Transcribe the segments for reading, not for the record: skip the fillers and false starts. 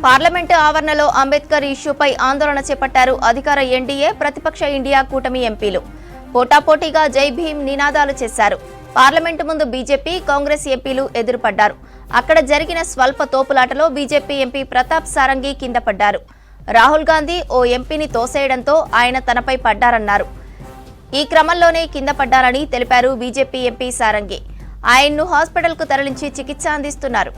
Parliament ఆవరణలో అంబేద్కర్ ఇష్యూపై ఆందోళన చేపట్టారు అధికార ఎన్డీఏ ప్రతిపక్ష ఇండియా కూటమి ఎంపీలు. పోటాపోటీగా జై భీమ్ నినాదాలు చేశారు. పార్లమెంటు ముందు బీజేపీ, కాంగ్రెస్ ఎంపీలు ఎదురుపడ్డారు. అక్కడ జరిగిన స్వల్ప తోపులాటలో బీజేపీ ఎంపీ ప్రతాప్ సారంగి కింద పడ్డారు. రాహుల్ గాంధీ ఓ ఎంపీని తోసేయడంతో ఆయన తనపై పడ్డారన్నారు. ఈ క్రమంలోనే కింద పడ్డారని తెలిపారు బీజేపీ ఎంపీ సారంగి. ఆయన్ను హాస్పిటల్కు తరలించి చికిత్స అందిస్తున్నారు.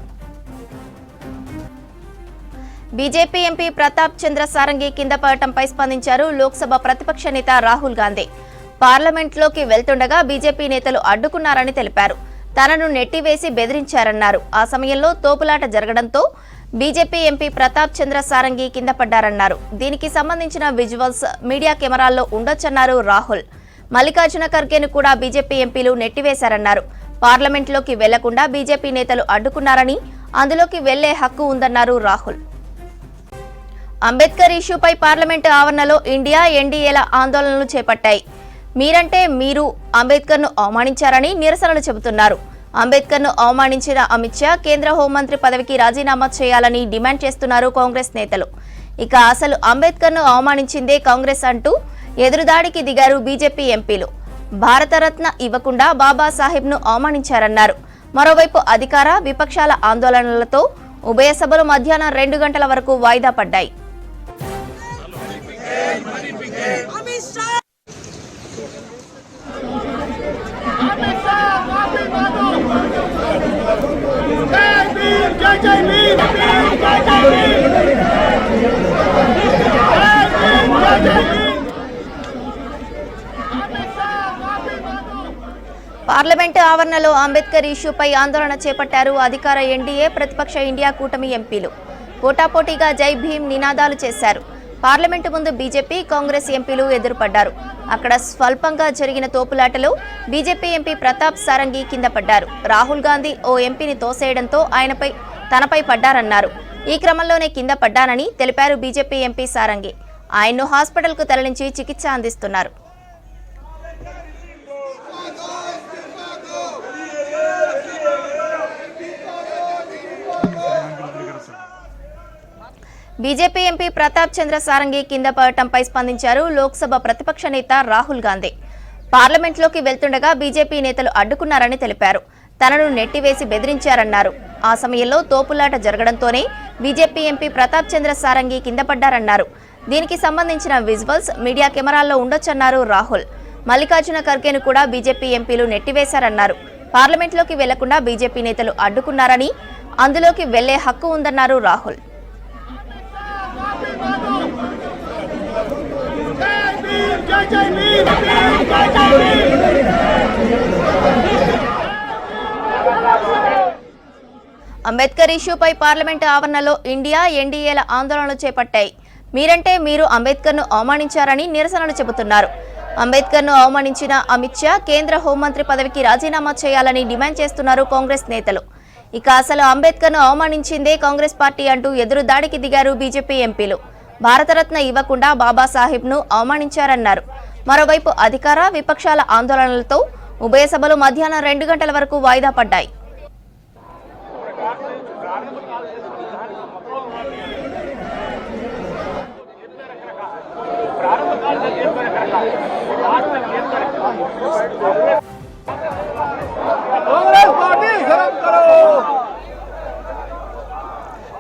బీజేపీ ఎంపీ ప్రతాప్ చంద్ర సారంగి కింద పడటంపై స్పందించారు లోక్సభ ప్రతిపక్ష నేత రాహుల్ గాంధీ. పార్లమెంట్లోకి వెళ్తుండగా బీజేపీ నేతలు అడ్డుకున్నారని తెలిపారు. తనను నెట్టివేసి బెదిరించారన్నారు. ఆ సమయంలో తోపులాట జరగడంతో బీజేపీ ఎంపీ ప్రతాప్ చంద్ర సారంగి కింద పడ్డారన్నారు. దీనికి సంబంధించిన విజువల్స్ మీడియా కెమెరాల్లో ఉండొచ్చన్నారు రాహుల్. మల్లికార్జున ఖర్గేను కూడా బీజేపీ ఎంపీలు నెట్టివేశారన్నారు. పార్లమెంట్లోకి వెళ్లకుండా బీజేపీ నేతలు అడ్డుకున్నారని, అందులోకి వెళ్లే హక్కు ఉందన్నారు రాహుల్. అంబేద్కర్ ఇష్యూపై పార్లమెంటు ఆవరణలో ఇండియా, ఎన్డీఏల ఆందోళనలు చేపట్టాయి. మీరంటే మీరు అంబేద్కర్ను అవమానించారని నిరసనలు చెబుతున్నారు. అంబేద్కర్ను అవమానించిన అమిత్ షా కేంద్ర హోంమంత్రి పదవికి రాజీనామా చేయాలని డిమాండ్ చేస్తున్నారు కాంగ్రెస్ నేతలు. ఇక అసలు అంబేద్కర్ను అవమానించిందే కాంగ్రెస్ అంటూ ఎదురుదాడికి దిగారు బీజేపీ ఎంపీలు. భారతరత్న ఇవ్వకుండా బాబాసాహెబ్ను అవమానించారన్నారు. మరోవైపు అధికార, విపక్షాల ఆందోళనలతో ఉభయ సభలు మధ్యాహ్నం 2 గంటల వరకు వాయిదా పడ్డాయి. పార్లమెంటు ఆవరణలో అంబేద్కర్ ఇష్యూపై ఆందోళన చేపట్టారు అధికార ఎన్డీఏ ప్రతిపక్ష ఇండియా కూటమి ఎంపీలు. పోటాపోటీగా జై భీమ్ నినాదాలు చేశారు. పార్లమెంటు ముందు బీజేపీ, కాంగ్రెస్ ఎంపీలు ఎదురుపడ్డారు. అక్కడ స్వల్పంగా జరిగిన తోపులాటలో బీజేపీ ఎంపీ ప్రతాప్ సారంగి కింద పడ్డారు. రాహుల్ గాంధీ ఓ ఎంపీని తోసేయడంతో తనపై పడ్డారన్నారు. ఈ క్రమంలోనే కింద పడ్డానని తెలిపారు బీజేపీ ఎంపీ సారంగి. ఆయన్ను హాస్పిటల్కు తరలించి చికిత్స అందిస్తున్నారు. బీజేపీ ఎంపీ ప్రతాప్ చంద్ర సారంగి కింద పడటంపై స్పందించారు లోక్సభ ప్రతిపక్ష నేత రాహుల్ గాంధీ. పార్లమెంట్లోకి వెళ్తుండగా బీజేపీ నేతలు అడ్డుకున్నారని తెలిపారు. తనను నెట్టివేసి బెదిరించారన్నారు. ఆ సమయంలో తోపులాట జరగడంతోనే బీజేపీ ఎంపీ ప్రతాప్ చంద్ర సారంగి కింద పడ్డారన్నారు. దీనికి సంబంధించిన విజువల్స్ మీడియా కెమెరాల్లో ఉండొచ్చన్నారు రాహుల్. మల్లికార్జున ఖర్గేను కూడా బీజేపీ ఎంపీలు నెట్టివేశారన్నారు. పార్లమెంట్లోకి వెళ్లకుండా బీజేపీ నేతలు అడ్డుకున్నారని, అందులోకి వెళ్లే హక్కు ఉందన్నారు రాహుల్. అంబేద్కర్ ఇష్యూపై పార్లమెంటు ఆవరణలో ఇండియా, ఎన్డీఏల ఆందోళనలు చేపట్టాయి. మీరంటే మీరు అంబేద్కర్ను అవమానించారని నిరసనలు చెబుతున్నారు. అంబేద్కర్ను అవమానించిన అమిత్ షా కేంద్ర హోంమంత్రి పదవికి రాజీనామా చేయాలని డిమాండ్ చేస్తున్నారు కాంగ్రెస్ నేతలు. ఇక అసలు అంబేద్కర్ను అవమానించిందే కాంగ్రెస్ పార్టీ అంటూ ఎదురుదాడికి దిగారు బీజేపీ ఎంపీలు. భారతరత్న ఇవ్వకుండా బాబాసాహెబ్ను అవమానించారన్నారు. మరోవైపు అధికార, విపక్షాల ఆందోళనలతో ఉభయ సభలు మధ్యాహ్నం 2 గంటల వరకు వాయిదా పడ్డాయి.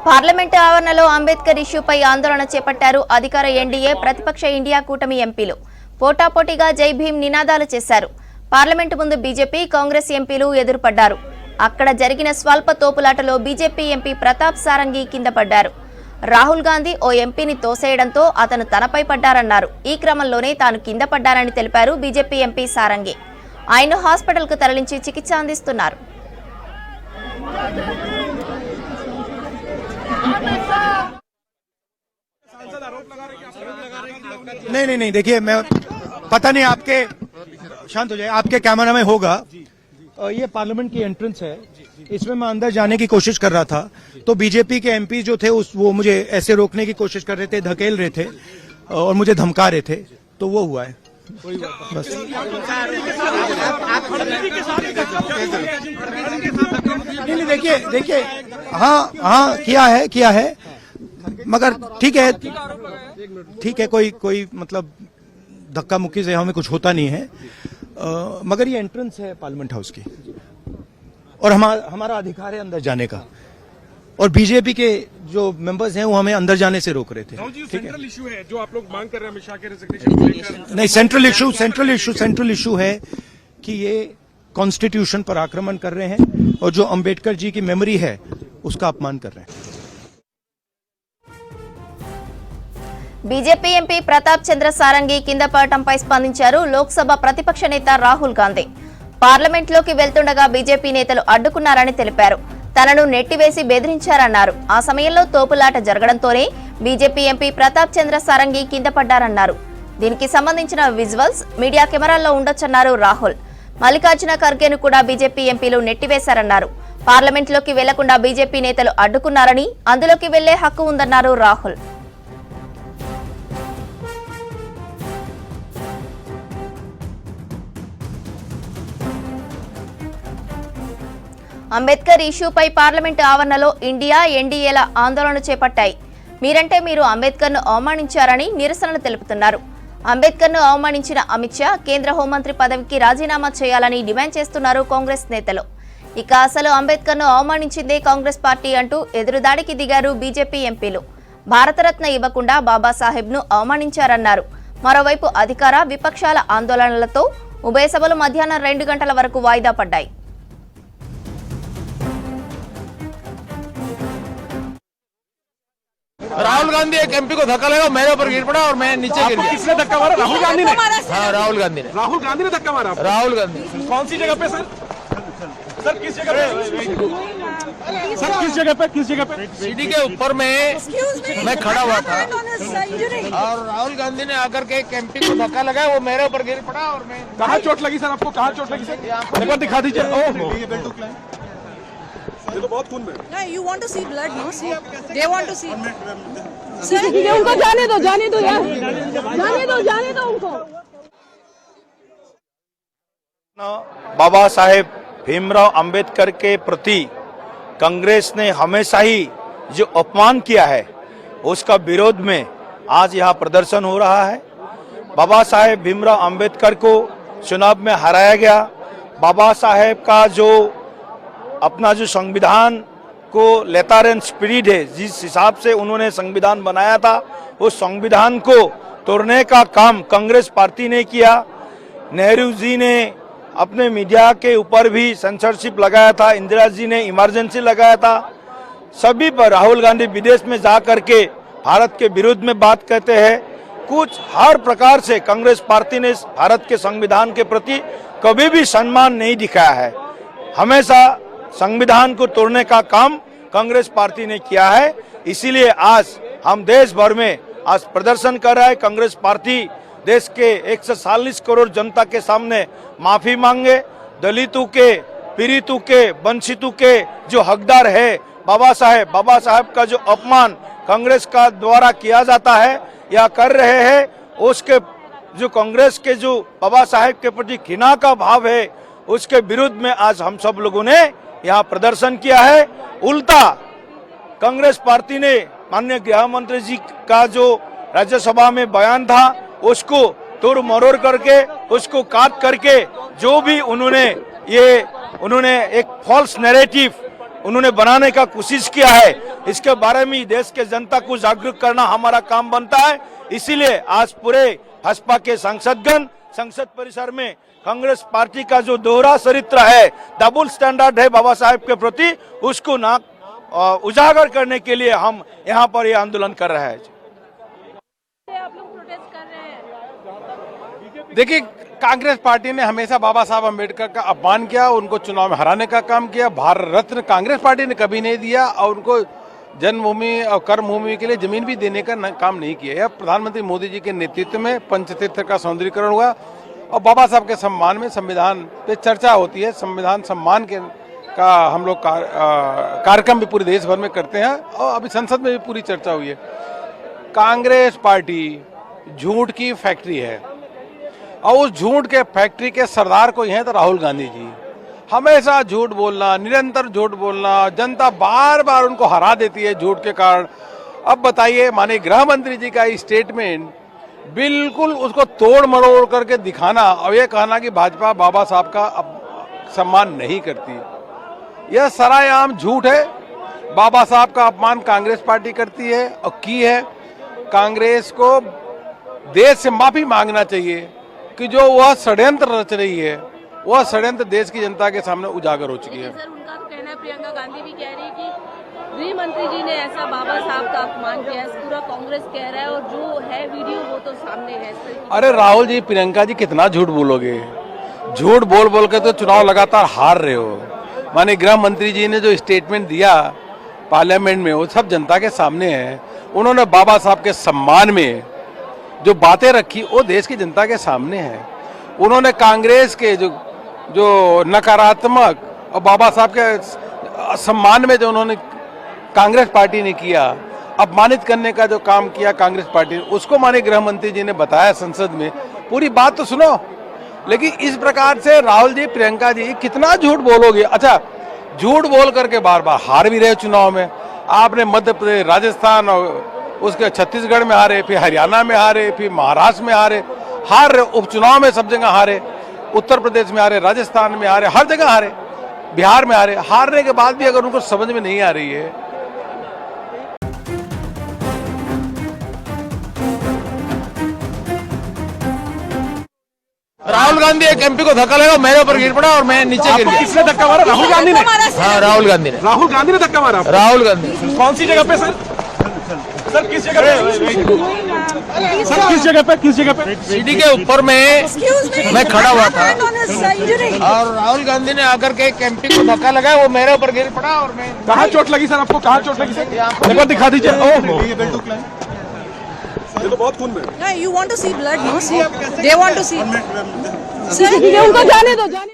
పార్లమెంటు ఆవరణలో అంబేద్కర్ ఇష్యూపై ఆందోళన చేపట్టారు అధికార ఎన్డీఏ ప్రతిపక్ష ఇండియా కూటమి ఎంపీలు. పోటాపోటీగా జై భీమ్ నినాదాలు చేశారు. పార్లమెంటు ముందు బీజేపీ, కాంగ్రెస్ ఎంపీలు ఎదురుపడ్డారు. అక్కడ జరిగిన స్వల్ప తోపులాటలో బీజేపీ ఎంపీ ప్రతాప్ సారంగి కింద పడ్డారు. రాహుల్ గాంధీ ఓ ఎంపీని తోసేయడంతో అతను తనపై పడ్డారన్నారు. ఈ క్రమంలోనే తాను కింద పడ్డారని తెలిపారు బీజేపీ ఎంపీ సారంగి. ఆయన్ను హాస్పిటల్కు తరలించి చికిత్స అందిస్తున్నారు. नहीं देखिए, मैं पता नहीं आपके शांत हो जाए, आपके कैमरा में होगा। ये पार्लियामेंट की एंट्रेंस है, इसमें मैं अंदर जाने की कोशिश कर रहा था तो बीजेपी के एमपी जो थे वो मुझे ऐसे रोकने की कोशिश कर रहे थे, धकेल रहे थे और मुझे धमका रहे थे, तो वो हुआ है बस। नहीं देखिए हाँ किया है मगर ठीक है कोई मतलब धक्का मुक्की से हमें कुछ होता नहीं है। मगर ये एंट्रेंस है पार्लियामेंट हाउस की और हमारा अधिकार है अंदर जाने का, और बीजेपी के जो मेंबर्स हैं वो हमें अंदर जाने से रोक रहे थे। सेंट्रल इशू है जो आप लोग मांग कर रहे हैं अमित शाह के रेजिग्नेशन को लेकर। नहीं, सेंट्रल इशू है कि ये कॉन्स्टिट्यूशन पर आक्रमण कर रहे हैं और जो अंबेडकर जी की मेमोरी है उसका अपमान कर रहे हैं। బీజేపీ ఎంపీ ప్రతాప్ చంద్ర సారంగి కింద పడటంపై స్పందించారు లోక్సభ ప్రతిపక్ష నేత రాహుల్ గాంధీ. పార్లమెంట్లోకి వెళ్తుండగా బీజేపీ నేతలు అడ్డుకున్నారని తెలిపారు. తనను నెట్టివేసి బెదిరించారన్నారు. ఆ సమయంలో తోపులాట జరగడంతోనే బీజేపీ ఎంపీ ప్రతాప్ చంద్ర సారంగి కింద పడ్డారన్నారు. దీనికి సంబంధించిన విజువల్స్ మీడియా కెమెరాల్లో ఉండొచ్చన్నారు రాహుల్. మల్లికార్జున ఖర్గేను కూడా బీజేపీ ఎంపీలు నెట్టివేశారన్నారు. పార్లమెంట్లోకి వెళ్లకుండా బీజేపీ నేతలు అడ్డుకున్నారని, అందులోకి వెళ్లే హక్కు ఉందన్నారు రాహుల్. అంబేద్కర్ ఇష్యూపై పార్లమెంటు ఆవరణలో ఇండియా, ఎన్డీఏల ఆందోళన చేపట్టాయి. మీరంటే మీరు అంబేద్కర్ను అవమానించారని నిరసనలు తెలుపుతున్నారు. అంబేద్కర్ను అవమానించిన అమిత్ షా కేంద్ర హోంమంత్రి పదవికి రాజీనామా చేయాలని డిమాండ్ చేస్తున్నారు కాంగ్రెస్ నేతలు. ఇక అసలు అంబేద్కర్ను అవమానించిందే కాంగ్రెస్ పార్టీ అంటూ ఎదురుదాడికి దిగారు బీజేపీ ఎంపీలు. భారతరత్న ఇవ్వకుండా బాబాసాహెబ్ను అవమానించారన్నారు. మరోవైపు అధికార, విపక్షాల ఆందోళనలతో ఉభయ సభలు మధ్యాహ్నం 2 గంటల వరకు వాయిదా పడ్డాయి. राहुल गांधी एक एमपी को धक्का लगा, मेरे ऊपर गिर पड़ा और मैं नीचे गिर गया। किसने धक्का मारा? राहुल गांधी ने। हाँ, राहुल गांधी ने। राहुल गांधी ने धक्का मारा? राहुल गांधी। कौन सी जगह पे सर? सर किस जगह पे? सर किस जगह पे? किस जगह पे? सीढ़ी के ऊपर में मैं खड़ा हुआ था और राहुल गांधी ने आकर के एक एमपी को धक्का लगाया, वो मेरे ऊपर गिर पड़ा और मैं। कहाँ चोट लगी सर आपको? कहाँ चोट लगी सर? एक बार दिखा दीजिए। ओहो, ये तो बहुत खून में। No, you want to see blood, no? See, they want to see. ये उनको जाने दो यार, जाने दो उनको। बाबा साहेब भीमराव अंबेडकर के प्रति कांग्रेस ने हमेशा ही जो अपमान किया है उसका विरोध में आज यहाँ प्रदर्शन हो रहा है। बाबा साहेब भीमराव अंबेडकर को चुनाव में हराया गया। बाबा साहेब का जो अपना जो संविधान को लेतारन स्पिरिट है, जिस हिसाब से उन्होंने संविधान बनाया था, उस संविधान को तोड़ने का काम कांग्रेस पार्टी ने किया। नेहरू जी ने अपने मीडिया के ऊपर भी सेंसरशिप लगाया था, इंदिरा जी ने इमरजेंसी लगाया था, सभी पर राहुल गांधी विदेश में जा करके भारत के विरुद्ध में बात कहते हैं। कुछ हर प्रकार से कांग्रेस पार्टी ने भारत के संविधान के प्रति कभी भी सम्मान नहीं दिखाया है। हमेशा संविधान को तोड़ने का काम कांग्रेस पार्टी ने किया है। इसीलिए आज हम देश भर में आज प्रदर्शन कर रहा है। कांग्रेस पार्टी देश के 140 करोड़ जनता के सामने माफी मांगे। दलितों के, पीड़ितों के, वंचितों के जो हकदार है बाबा साहेब का जो अपमान कांग्रेस का द्वारा किया जाता है या कर रहे हैं, उसके जो कांग्रेस के जो बाबा साहेब के प्रति घृणा का भाव है उसके विरुद्ध में आज हम सब लोगों ने यहाँ प्रदर्शन किया है। उल्टा कांग्रेस पार्टी ने माननीय गृह मंत्री जी का जो राज्यसभा में बयान था उसको तोड़ मरोड़ करके, उसको काट करके जो भी उन्होंने एक फॉल्स नैरेटिव उन्होंने बनाने का कोशिश किया है, इसके बारे में देश के जनता को जागरूक करना हमारा काम बनता है। इसीलिए आज पूरे भाजपा के सांसदगण संसद परिसर में कांग्रेस पार्टी का जो दोहरा चरित्र है, डबल स्टैंडर्ड है बाबा साहेब के प्रति, उसको उजागर करने के लिए हम यहाँ पर ये आंदोलन कर रहे हैं। आप लोग प्रोटेस्ट कर रहे हैं। देखिए, कांग्रेस पार्टी ने हमेशा बाबा साहब अम्बेडकर का अपमान किया, उनको चुनाव में हराने का काम किया। भारत रत्न कांग्रेस पार्टी ने कभी नहीं दिया और उनको जन्मभूमि और कर्मभूमि के लिए जमीन भी देने का काम नहीं किया। यह प्रधानमंत्री मोदी जी के नेतृत्व में पंचतीर्थ का सौंदर्यीकरण हुआ और बाबा साहब के सम्मान में संविधान पे चर्चा होती है। संविधान सम्मान का हम लोग कार्यक्रम भी पूरे देश भर में करते हैं और अभी संसद में भी पूरी चर्चा हुई है। कांग्रेस पार्टी झूठ की फैक्ट्री है और उस झूठ के फैक्ट्री के सरदार को हैं तो राहुल गांधी जी। हमेशा झूठ बोलना, निरंतर झूठ बोलना, जनता बार बार उनको हरा देती है झूठ के कारण अब बताइए, माननीय गृह मंत्री जी का स्टेटमेंट बिल्कुल उसको तोड़ मरोड़ करके दिखाना और ये कहना कि भाजपा बाबा साहब का सम्मान नहीं करती, यह सरायाम झूठ है। बाबा साहब का अपमान कांग्रेस पार्टी करती है और की है। कांग्रेस को देश से माफी मांगना चाहिए कि जो वह षड्यंत्र रच रही है, वह षड्यंत्र देश की जनता के सामने उजागर हो चुकी है। सर, उनका तो कहना है, प्रियंका गांधी भी कह रही है कि गृह मंत्री जी ने ऐसा बाबा साहब का अपमान किया है, पूरा कांग्रेस कह रहा है, और जो है वीडियो वो तो सामने है। अरे राहुल जी, प्रियंका जी कितना झूठ बोलोगे? झूठ बोल बोल के तो चुनाव लगातार हार रहे हो। माननीय गृह मंत्री जी ने जो स्टेटमेंट दिया पार्लियामेंट में, वो सब जनता के सामने है। उन्होंने बाबा साहब के सम्मान में जो बातें रखी, वो देश की जनता के सामने है। उन्होंने कांग्रेस के जो नकारात्मक और बाबा साहब के सम्मान में जो उन्होंने कांग्रेस पार्टी ने किया, अपमानित करने का जो काम किया कांग्रेस पार्टी ने, उसको माननीय गृह मंत्री जी ने बताया संसद में। पूरी बात तो सुनो। लेकिन इस प्रकार से राहुल जी, प्रियंका जी कितना झूठ बोलोगे? अच्छा, झूठ बोल करके बार बार हार भी रहे चुनाव में। आपने मध्य प्रदेश, राजस्थान और उसके छत्तीसगढ़ में हारे, फिर हरियाणा में हारे, फिर महाराष्ट्र में हारे, हार रहे। उपचुनाव में सब जगह हारे, उत्तर प्रदेश में हारे, राजस्थान में हारे, हर जगह हारे, बिहार में हारे। हारने के बाद भी अगर उनको समझ में नहीं आ रही है। राहुल गांधी एक एमपी को धक्का लगा, मेरे ऊपर गिर पड़ा और मैं नीचे गिर गया। किसने धक्का मारा? राहुल गांधी ने? हाँ, राहुल गांधी ने। राहुल गांधी ने धक्का मारा? राहुल गांधी। कौन सी जगह पे सर? सर किस जगह पे? सर किस जगह पे? किस जगह पे? सीढ़ी के ऊपर में मैं खड़ा हुआ था injury. और राहुल गांधी ने आकर के एक एमपी को धक्का लगाया, वो मेरे ऊपर गिर पड़ा और मैं। कहाँ चोट लगी सर आपको? कहाँ चोट लगी सर? एक बार दिखा दीजिए। ओह, ये तो बहुत खून में। Yeah, you want to see blood, no? See, they want to see. उनको जाने दो, जाने